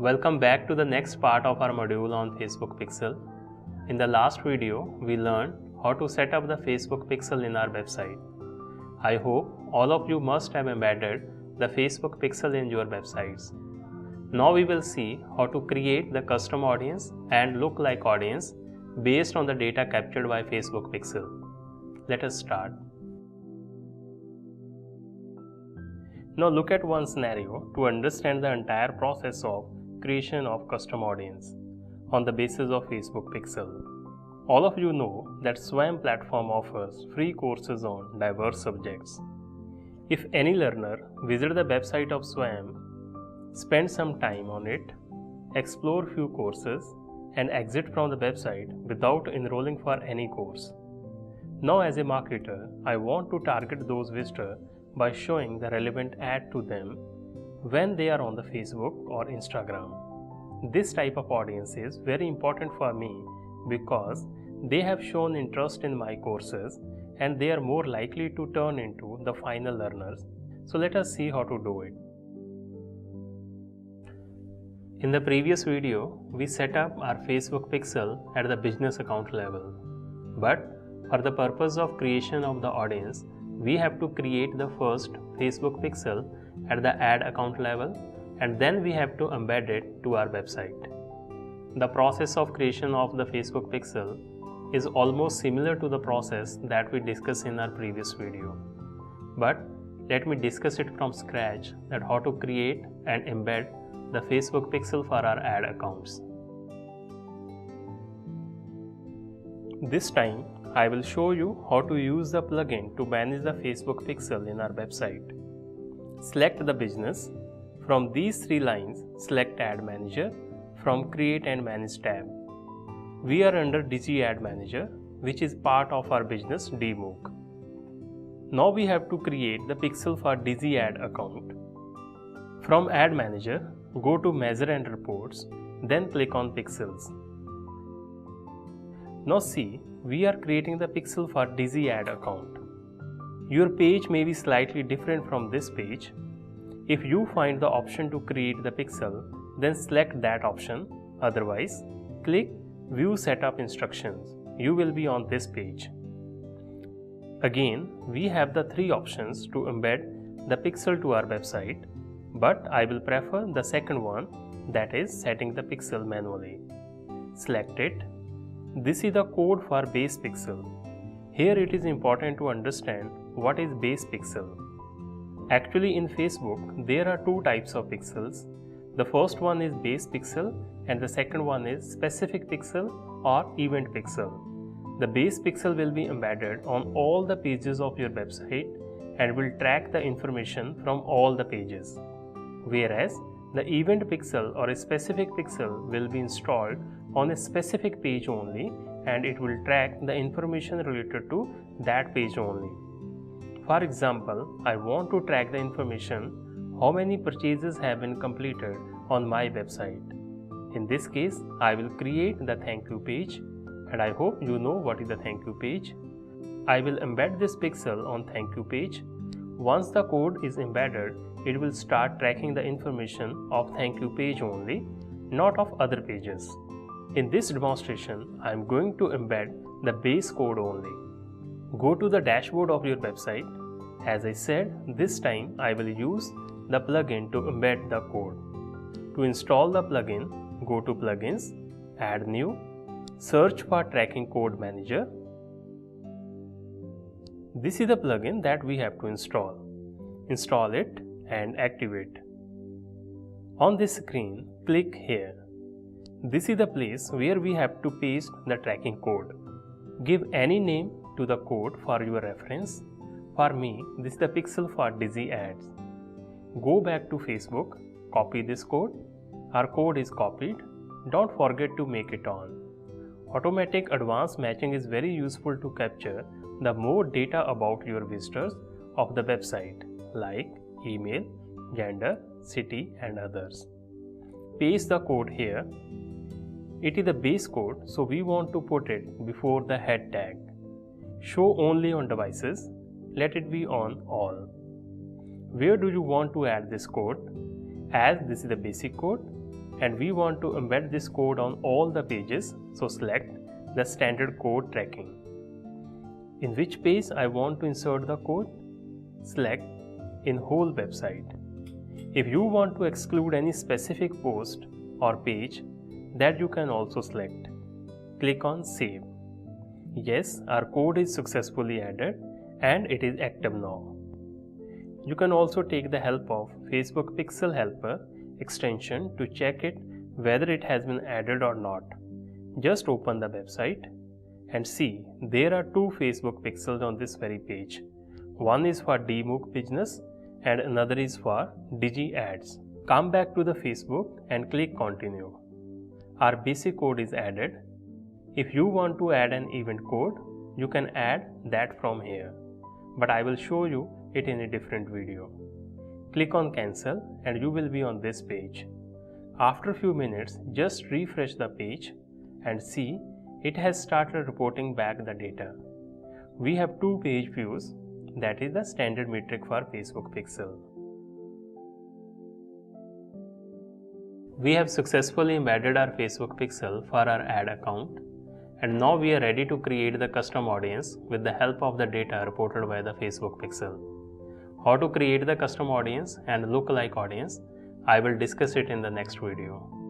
Welcome back to the next part of our module on Facebook Pixel. In the last video, we learned how to set up the Facebook Pixel in our website. I hope all of you must have embedded the Facebook Pixel in your websites. Now we will see how to create the custom audience and lookalike audience based on the data captured by Facebook Pixel. Let us start. Now look at one scenario to understand the entire process of creation of custom audience on the basis of Facebook Pixel. All of you know that SWAYAM platform offers free courses on diverse subjects. If any learner visits the website of SWAYAM, spend some time on it, explore few courses and exit from the website without enrolling for any course. Now as a marketer, I want to target those visitors by showing the relevant ad to them when they are on the Facebook or Instagram. This type of audience is very important for me because they have shown interest in my courses and they are more likely to turn into the final learners. So let us see how to do it. In the previous video, we set up our Facebook Pixel at the business account level. But for the purpose of creation of the audience, we have to create the first Facebook Pixel at the ad account level and then we have to embed it to our website. The process of creation of the Facebook Pixel is almost similar to the process that we discussed in our previous video. But let me discuss it from scratch that how to create and embed the Facebook Pixel for our ad accounts. This time I will show you how to use the plugin to manage the Facebook Pixel in our website. Select the business. From these three lines, select Ad Manager from Create and Manage tab. We are under Digi Ad Manager, which is part of our business DMOOC. Now we have to create the pixel for Digi Ad account. From Ad Manager, go to Measure and Reports, then click on Pixels. Now see, we are creating the pixel for Digi Ad account. Your page may be slightly different from this page. If you find the option to create the pixel, then select that option. Otherwise, click View Setup Instructions. You will be on this page. Again, we have the three options to embed the pixel to our website, but I will prefer the second one, that is setting the pixel manually. Select it. This is the code for base pixel. Here it is important to understand what is base pixel. Actually in Facebook, there are two types of pixels. The first one is base pixel and the second one is specific pixel or event pixel. The base pixel will be embedded on all the pages of your website and will track the information from all the pages. Whereas the event pixel or a specific pixel will be installed on a specific page only and it will track the information related to that page only. For example, I want to track the information how many purchases have been completed on my website. In this case, I will create the thank you page and I hope you know what is the thank you page. I will embed this pixel on thank you page. Once the code is embedded, it will start tracking the information of thank you page only, not of other pages. In this demonstration, I am going to embed the base code only. Go to the dashboard of your website. As I said, this time I will use the plugin to embed the code. To install the plugin, go to Plugins, Add New, search for Tracking Code Manager. This is the plugin that we have to install. Install it and activate. On this screen, click here. This is the place where we have to paste the tracking code. Give any name to the code for your reference. For me, this is the pixel for Digi Ads. Go back to Facebook, copy this code. Our code is copied. Don't forget to make it on. Automatic advanced matching is very useful to capture the more data about your visitors of the website, like email, gender, city and others. Paste the code here. It is the base code, so we want to put it before the head tag. Show only on devices. Let it be on all. Where do you want to add this code? As this is the basic code and we want to embed this code on all the pages, so select the standard code tracking. In which page I want to insert the code? Select in whole website. If you want to exclude any specific post or page, that you can also select. Click on Save. Yes, our code is successfully added and it is active now. You can also take the help of Facebook Pixel Helper extension to check it whether it has been added or not. Just open the website and see there are two Facebook pixels on this very page. One is for DMOOC business and another is for Digi Ads. Come back to the Facebook and click Continue. Our basic code is added. If you want to add an event code, you can add that from here, but I will show you it in a different video. Click on Cancel and you will be on this page. After a few minutes, just refresh the page and see it has started reporting back the data. We have two page views, that is the standard metric for Facebook Pixel. We have successfully embedded our Facebook Pixel for our ad account, and now we are ready to create the custom audience with the help of the data reported by the Facebook Pixel. How to create the custom audience and lookalike audience, I will discuss it in the next video.